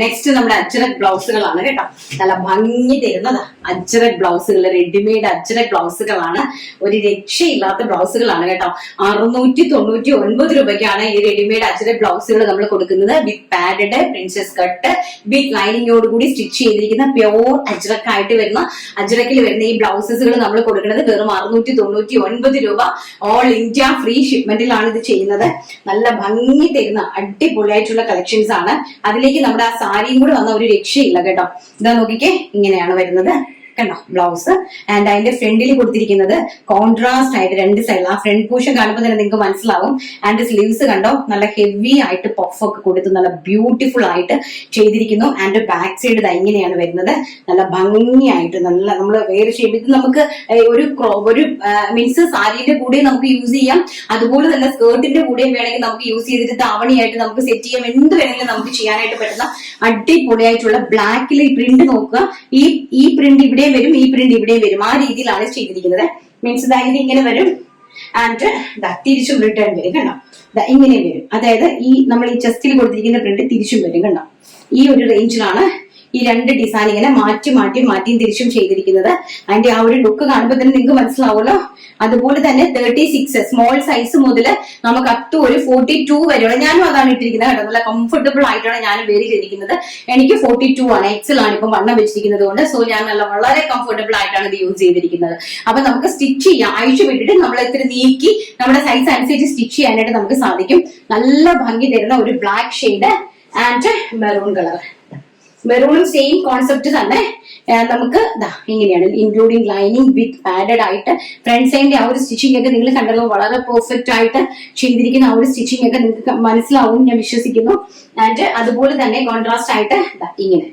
Next നമ്മുടെ അജ്രക് ബ്ലൗസുകളാണ് കേട്ടോ. നല്ല ഭംഗി തരുന്നത് അജ്രക് ബ്ലൗസുകൾ, റെഡിമെയ്ഡ് അജ്രക് ബ്ലൗസുകളാണ്. ഒരു രക്ഷയില്ലാത്ത ബ്ലൗസുകളാണ് കേട്ടോ. 699 രൂപയ്ക്കാണ് ഈ റെഡിമെയ്ഡ് അജ്രക് ബ്ലൗസുകൾ നമ്മൾ കൊടുക്കുന്നത്. വിത്ത് പാഡഡ് പ്രിൻസസ് കട്ട് വിത്ത് ലൈനിങ്ങോട് കൂടി സ്റ്റിച്ച് ചെയ്തിരിക്കുന്ന പ്യോർ അജ്രക് ആയിട്ട് വരുന്ന അജ്രക്കിൽ വരുന്ന ഈ ബ്ലൗസസുകൾ നമ്മൾ കൊടുക്കുന്നത് വെറും 699 രൂപ. ഓൾ ഇന്ത്യ ഫ്രീ ഷിപ്മെന്റിലാണ് ഇത് ചെയ്യുന്നത്. നല്ല ഭംഗി തരുന്ന അടിപൊളിയായിട്ടുള്ള കളക്ഷൻസ് ആണ്. അതിലേക്ക് നമ്മുടെ ആ സാരിയും കൂടെ വന്ന ഒരു രക്ഷയില്ല കേട്ടോ. ഇതാ നോക്കിക്കേ, ഇങ്ങനെയാണ് വരുന്നത് കണ്ടോ ബ്ലൗസ്. ആൻഡ് അതിന്റെ ഫ്രണ്ടിൽ കൊടുത്തിരിക്കുന്നത് കോൺട്രാസ്റ്റ് ആയിട്ട് രണ്ട് സൈഡിൽ ആ ഫ്രണ്ട് പോർഷൻ കാണുമ്പോൾ തന്നെ നിങ്ങൾക്ക് മനസ്സിലാവും. ആൻഡ് സ്ലീവ്സ് കണ്ടോ നല്ല ഹെവി ആയിട്ട് പഫ് ഒക്കെ കൊടുത്ത് നല്ല ബ്യൂട്ടിഫുൾ ആയിട്ട് ചെയ്തിരിക്കുന്നു. ആൻഡ് ബാക്ക് സൈഡ് ഇത് ഇങ്ങനെയാണ് വരുന്നത്. നല്ല ഭംഗിയായിട്ട് നല്ല നമ്മൾ വേറെ ഷേപ്പ്. ഇത് നമുക്ക് ഒരു മീൻസ് സാരിയുടെ കൂടെ നമുക്ക് യൂസ് ചെയ്യാം. അതുപോലെ തന്നെ സ്കേർട്ടിന്റെ കൂടെയും വേണമെങ്കിൽ നമുക്ക് യൂസ് ചെയ്തിട്ട് താവണിയായിട്ട് നമുക്ക് സെറ്റ് ചെയ്യാം. എന്ത് വേണമെങ്കിലും നമുക്ക് ചെയ്യാനായിട്ട് പറ്റുന്ന അടിപൊളിയായിട്ടുള്ള ബ്ലാക്കിൽ ഈ പ്രിന്റ് നോക്കുക. ഈ പ്രിന്റ് ഇവിടെ വരും, ഈ പ്രിന്റ് ഇവിടെ വരും. ആ രീതിയിലാണ് ചെയ്തിരിക്കുന്നത്. മീൻസ് ഇത് ഇങ്ങനെ വരും ആൻഡ് തിരിച്ചും റിട്ടേൺ വരും കണ്ടോ. ഇങ്ങനെ വരും. അതായത് നമ്മൾ ഈ ചെസ്റ്റിൽ കൊടുത്തിരിക്കുന്ന പ്രിന്റ് തിരിച്ചും വരും കണ്ടോ. ഈ ഒരു റേഞ്ചിലാണ് ഈ രണ്ട് ഡിസൈൻ ഇങ്ങനെ മാറ്റിയും തിരിച്ചും ചെയ്തിരിക്കുന്നത്. അതിന്റെ ആ ഒരു ലുക്ക് കാണുമ്പോൾ തന്നെ നിങ്ങൾക്ക് മനസ്സിലാവുമല്ലോ. അതുപോലെ തന്നെ 36 സ്മോൾ സൈസ് മുതൽ നമുക്ക് അപ് ടു ഒരു 42 വരെയുള്ള, ഞാനും അതാണ് ഇട്ടിരിക്കുന്നത് കേട്ടോ. നല്ല കംഫർട്ടബിൾ ആയിട്ടാണ് ഞാൻ വേരി ചെയ്തിരിക്കുന്നത്. എനിക്ക് 42 ആണ്, എക്സൽ ആണ് ഇപ്പം വണ്ണം വെച്ചിരിക്കുന്നത് കൊണ്ട്. സോ ഞാൻ വളരെ കംഫർട്ടബിൾ ആയിട്ടാണ് ഇത് യൂസ് ചെയ്തിരിക്കുന്നത്. അപ്പൊ നമുക്ക് സ്റ്റിച്ച് ചെയ്യാം. അഴിച്ചു വിട്ടിട്ട് നമ്മൾ ഇത്തിരി നീക്കി നമ്മുടെ സൈസ് അനുസരിച്ച് സ്റ്റിച്ച് ചെയ്യാനായിട്ട് നമുക്ക് സാധിക്കും. നല്ല ഭംഗി തരുന്ന ഒരു black shade and maroon colour. മെറൂണും സെയിം കോൺസെപ്റ്റ് തന്നെ നമുക്ക് ഇങ്ങനെയാണ്, ഇൻക്ലൂഡിങ് ലൈനിങ് വിത്ത് പാഡഡ് ആയിട്ട്. ഫ്രണ്ട് സൈഡിന്റെ ആ ഒരു സ്റ്റിച്ചിങ് ഒക്കെ നിങ്ങൾ കണ്ടല്ലോ, വളരെ പെർഫെക്റ്റ് ആയിട്ട് ചെയ്തിരിക്കുന്ന ആ ഒരു സ്റ്റിച്ചിങ് ഒക്കെ നിങ്ങൾക്ക് മനസ്സിലാവും ഞാൻ വിശ്വസിക്കുന്നു. ആൻഡ് അതുപോലെ തന്നെ കോൺട്രാസ്റ്റ് ആയിട്ട് ഇങ്ങനെ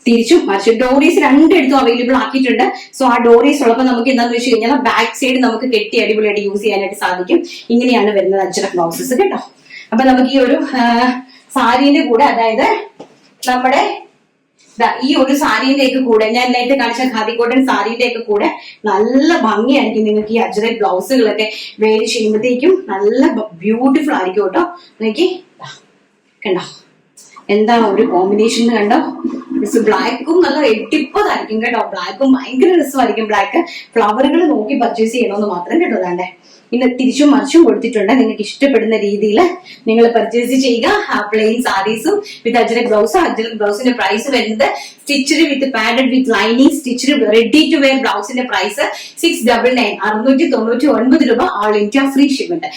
തിരിച്ചും മറിച്ച് ഡോറീസ് രണ്ടിടത്തും അവൈലബിൾ ആക്കിയിട്ടുണ്ട്. സോ ആ ഡോറീസ് ഉള്ളപ്പോൾ നമുക്ക് എന്താണെന്ന് വെച്ച് കഴിഞ്ഞാൽ ബാക്ക് സൈഡ് നമുക്ക് കെട്ടി അടിപൊളിയായിട്ട് യൂസ് ചെയ്യാനായിട്ട് സാധിക്കും. ഇങ്ങനെയാണ് വരുന്നത് അജ്രക് ബ്ലൗസസ് കേട്ടോ. അപ്പൊ നമുക്ക് ഈ ഒരു സാരീന്റെ കൂടെ, അതായത് നമ്മുടെ ഈ ഒരു സാരീന്റെ ഒക്കെ കൂടെ, ഞാൻ നേരത്തെ കാണിച്ച ഖാദി കോട്ടൺ സാരീന്റെ ഒക്കെ കൂടെ നല്ല ഭംഗിയായിരിക്കും നിങ്ങൾക്ക് ഈ അജ്രക് ബ്ലൗസുകളൊക്കെ വേരി ചെയ്യുമ്പോഴത്തേക്കും. നല്ല ബ്യൂട്ടിഫുൾ ആയിരിക്കും കേട്ടോ. നോക്കി കണ്ടോ എന്താ ഒരു കോമ്പിനേഷൻ കണ്ടോ. ബ്ലാക്കും നല്ല എട്ടിപ്പതായിരിക്കും കേട്ടോ. ബ്ലാക്കും ഭയങ്കര രസമായിരിക്കും. ബ്ലാക്ക് ഫ്ലവറുകൾ നോക്കി പർച്ചേസ് ചെയ്യണമെന്ന് മാത്രം കേട്ടോ. അതാണ്ടേ ഇന്ന് തിരിച്ചും മറിച്ചും കൊടുത്തിട്ടുണ്ട്. നിങ്ങൾക്ക് ഇഷ്ടപ്പെടുന്ന രീതിയിൽ നിങ്ങൾ പർച്ചേസ് ചെയ്യുക. പ്ലെയിൻ സാരീസും വിത്ത് അജ്രക് ബ്ലൗസ്. അജ്രക് ബ്ലൗസിന്റെ പ്രൈസ് വരുന്നത് stitched with padded with lining stitched ready to wear ബ്ലൗസിന്റെ പ്രൈസ് 699 699 രൂപ. All India free shipment.